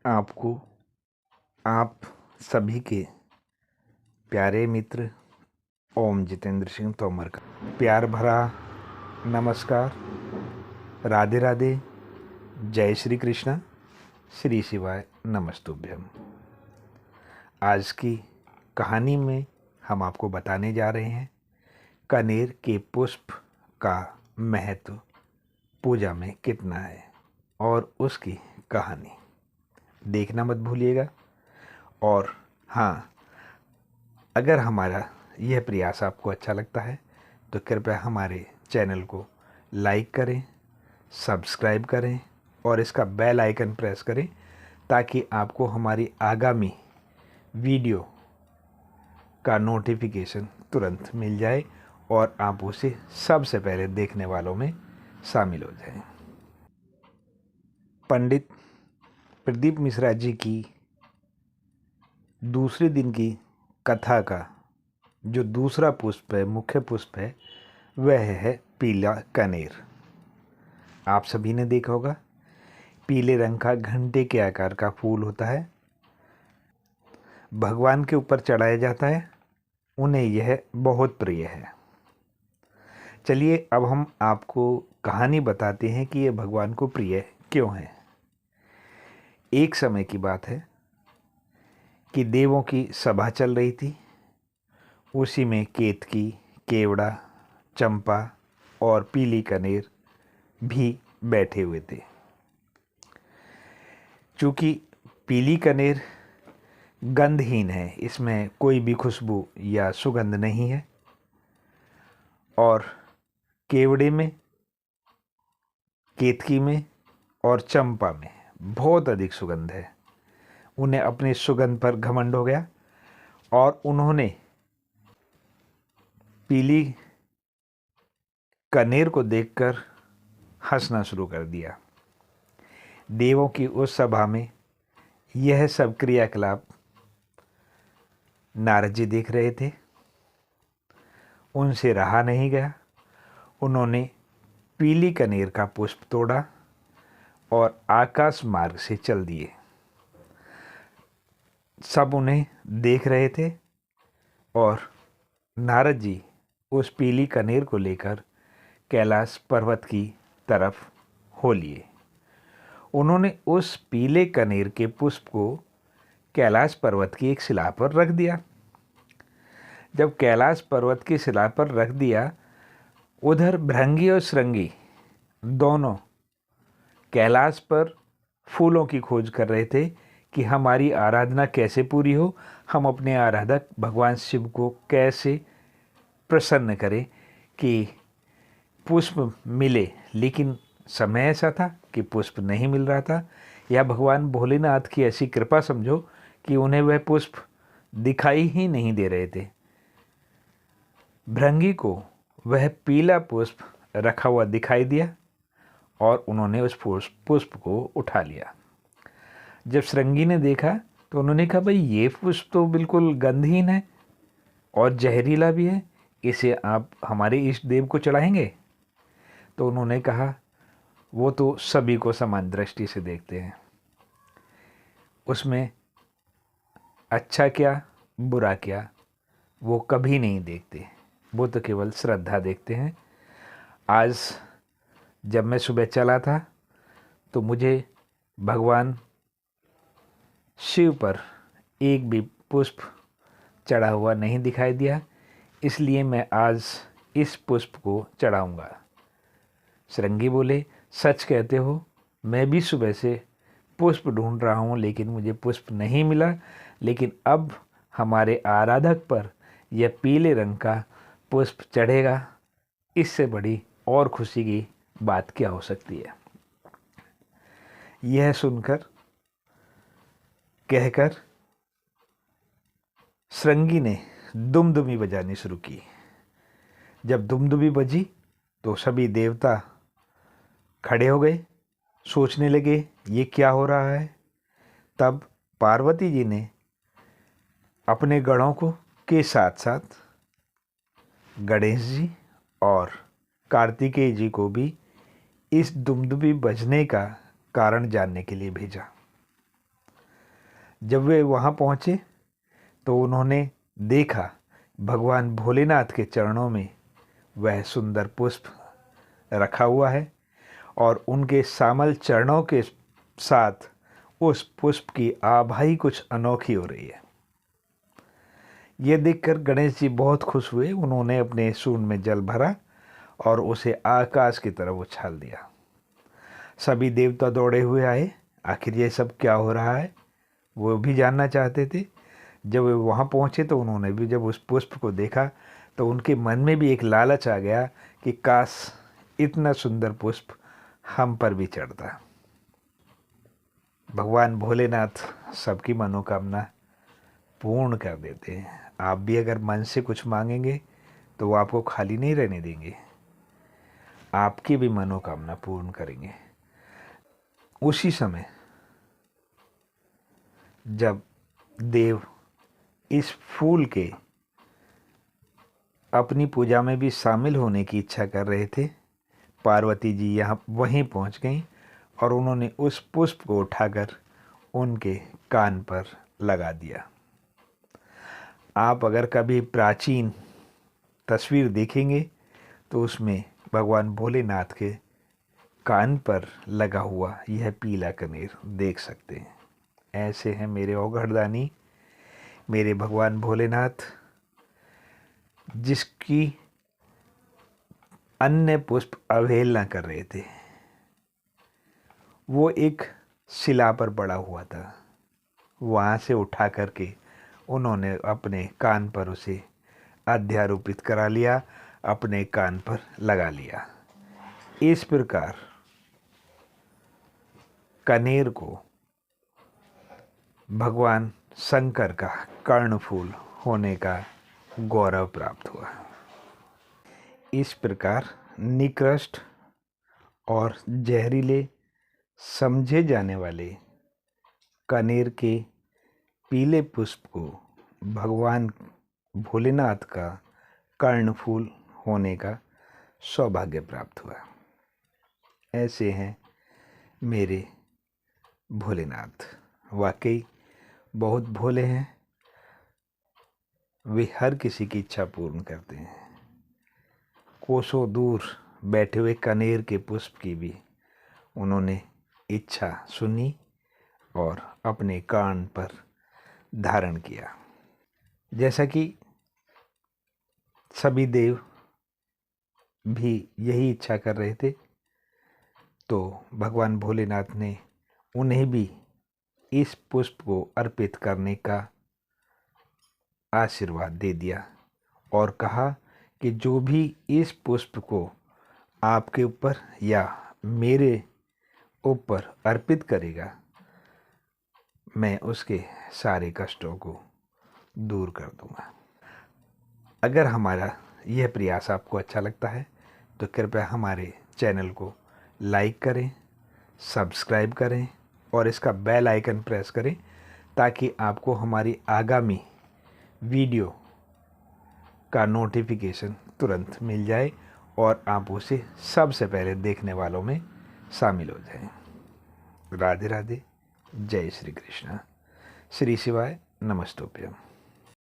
आपको आप सभी के प्यारे मित्र ओम जितेंद्र सिंह तोमर का प्यार भरा नमस्कार। राधे राधे। जय श्री कृष्ण। श्री शिवाय नमस्तुभ्यम। आज की कहानी में हम आपको बताने जा रहे हैं कनेर के पुष्प का महत्व पूजा में कितना है और उसकी कहानी देखना मत भूलिएगा। और हाँ, अगर हमारा यह प्रयास आपको अच्छा लगता है तो कृपया हमारे चैनल को लाइक करें, सब्सक्राइब करें और इसका बेल आइकन प्रेस करें ताकि आपको हमारी आगामी वीडियो का नोटिफिकेशन तुरंत मिल जाए और आप उसे सबसे पहले देखने वालों में शामिल हो जाएं। पंडित प्रदीप मिश्रा जी की दूसरे दिन की कथा का जो दूसरा पुष्प है, मुख्य पुष्प है, वह है पीला कनेर। आप सभी ने देखा होगा, पीले रंग का घंटे के आकार का फूल होता है, भगवान के ऊपर चढ़ाया जाता है। उन्हें यह बहुत प्रिय है। चलिए अब हम आपको कहानी बताते हैं कि यह भगवान को प्रिय क्यों है। एक समय की बात है कि देवों की सभा चल रही थी। उसी में केतकी, केवड़ा, चंपा और पीली कनेर भी बैठे हुए थे। चूँकि पीली कनेर गंधहीन है, इसमें कोई भी खुशबू या सुगंध नहीं है, और केवड़े में, केतकी में और चंपा में बहुत अधिक सुगंध है। उन्हें अपनी सुगंध पर घमंड हो गया और उन्होंने पीली कनेर को देखकर हंसना शुरू कर दिया। देवों की उस सभा में यह सब क्रियाकलाप नारद जी देख रहे थे। उनसे रहा नहीं गया। उन्होंने पीली कनेर का पुष्प तोड़ा और आकाश मार्ग से चल दिए। सब उन्हें देख रहे थे और नारद जी उस पीली कनेर को लेकर कैलाश पर्वत की तरफ हो लिए। उन्होंने उस पीले कनेर के पुष्प को कैलाश पर्वत की एक शिला पर रख दिया। जब कैलाश पर्वत की शिला पर रख दिया, उधर भृंगी और श्रृंगी दोनों कैलाश पर फूलों की खोज कर रहे थे कि हमारी आराधना कैसे पूरी हो, हम अपने आराधक भगवान शिव को कैसे प्रसन्न करें कि पुष्प मिले। लेकिन समय ऐसा था कि पुष्प नहीं मिल रहा था, या भगवान भोलेनाथ की ऐसी कृपा समझो कि उन्हें वह पुष्प दिखाई ही नहीं दे रहे थे। भृंगी को वह पीला पुष्प रखा हुआ दिखाई दिया और उन्होंने उस पुष्प को उठा लिया। जब श्रृंगी ने देखा तो उन्होंने कहा, भाई ये पुष्प तो बिल्कुल गंधहीन है और जहरीला भी है, इसे आप हमारे इष्ट देव को चढ़ाएंगे? तो उन्होंने कहा, वो तो सभी को समान दृष्टि से देखते हैं, उसमें अच्छा क्या बुरा क्या वो कभी नहीं देखते, वो तो केवल श्रद्धा देखते हैं। आज जब मैं सुबह चला था तो मुझे भगवान शिव पर एक भी पुष्प चढ़ा हुआ नहीं दिखाई दिया, इसलिए मैं आज इस पुष्प को चढ़ाऊंगा। श्रृंगी बोले, सच कहते हो, मैं भी सुबह से पुष्प ढूंढ रहा हूँ लेकिन मुझे पुष्प नहीं मिला, लेकिन अब हमारे आराधक पर यह पीले रंग का पुष्प चढ़ेगा, इससे बड़ी और खुशी की बात क्या हो सकती है। यह सुनकर कहकर श्रृंगी ने दुमदुमी बजानी शुरू की। जब दुमदुमी बजी तो सभी देवता खड़े हो गए, सोचने लगे ये क्या हो रहा है। तब पार्वती जी ने अपने गणों को के साथ साथ गणेश जी और कार्तिकेय जी को भी इस दुमदुमी बजने का कारण जानने के लिए भेजा। जब वे वहाँ पहुँचे तो उन्होंने देखा भगवान भोलेनाथ के चरणों में वह सुंदर पुष्प रखा हुआ है और उनके सामल चरणों के साथ उस पुष्प की आभा ही कुछ अनोखी हो रही है। ये देखकर गणेश जी बहुत खुश हुए। उन्होंने अपने सूंड में जल भरा और उसे आकाश की तरफ उछाल दिया। सभी देवता दौड़े हुए आए, आखिर ये सब क्या हो रहा है, वो भी जानना चाहते थे। जब वे वहाँ पहुँचे तो उन्होंने भी जब उस पुष्प को देखा तो उनके मन में भी एक लालच आ गया कि काश इतना सुंदर पुष्प हम पर भी चढ़ता। भगवान भोलेनाथ सबकी मनोकामना पूर्ण कर देते हैं। आप भी अगर मन से कुछ मांगेंगे तो वो आपको खाली नहीं रहने देंगे, आपकी भी मनोकामना पूर्ण करेंगे। उसी समय जब देव इस फूल के अपनी पूजा में भी शामिल होने की इच्छा कर रहे थे, पार्वती जी यहाँ वहीं पहुँच गईं और उन्होंने उस पुष्प को उठाकर उनके कान पर लगा दिया। आप अगर कभी प्राचीन तस्वीर देखेंगे तो उसमें भगवान भोलेनाथ के कान पर लगा हुआ यह पीला कनेर देख सकते हैं। ऐसे हैं मेरे औघड़दानी, मेरे भगवान भोलेनाथ, जिसकी अन्य पुष्प अवहेलना कर रहे थे। वो एक शिला पर पड़ा हुआ था, वहाँ से उठा करके उन्होंने अपने कान पर उसे अध्यारोपित करा लिया, अपने कान पर लगा लिया। इस प्रकार कनेर को भगवान शंकर का कर्णफूल होने का गौरव प्राप्त हुआ। इस प्रकार निकृष्ट और जहरीले समझे जाने वाले कनेर के पीले पुष्प को भगवान भोलेनाथ का कर्णफूल होने का सौभाग्य प्राप्त हुआ। ऐसे हैं मेरे भोलेनाथ, वाकई बहुत भोले हैं। वे हर किसी की इच्छा पूर्ण करते हैं। कोसों दूर बैठे हुए कनेर के पुष्प की भी उन्होंने इच्छा सुनी और अपने कान पर धारण किया। जैसा कि सभी देव भी यही इच्छा कर रहे थे, तो भगवान भोलेनाथ ने उन्हें भी इस पुष्प को अर्पित करने का आशीर्वाद दे दिया और कहा कि जो भी इस पुष्प को आपके ऊपर या मेरे ऊपर अर्पित करेगा, मैं उसके सारे कष्टों को दूर कर दूंगा। अगर हमारा यह प्रयास आपको अच्छा लगता है तो कृपया हमारे चैनल को लाइक करें, सब्सक्राइब करें और इसका बेल आइकन प्रेस करें ताकि आपको हमारी आगामी वीडियो का नोटिफिकेशन तुरंत मिल जाए और आप उसे सबसे पहले देखने वालों में शामिल हो जाएं। राधे राधे, जय श्री कृष्ण, श्री शिवाय नमस्तुभ्यम।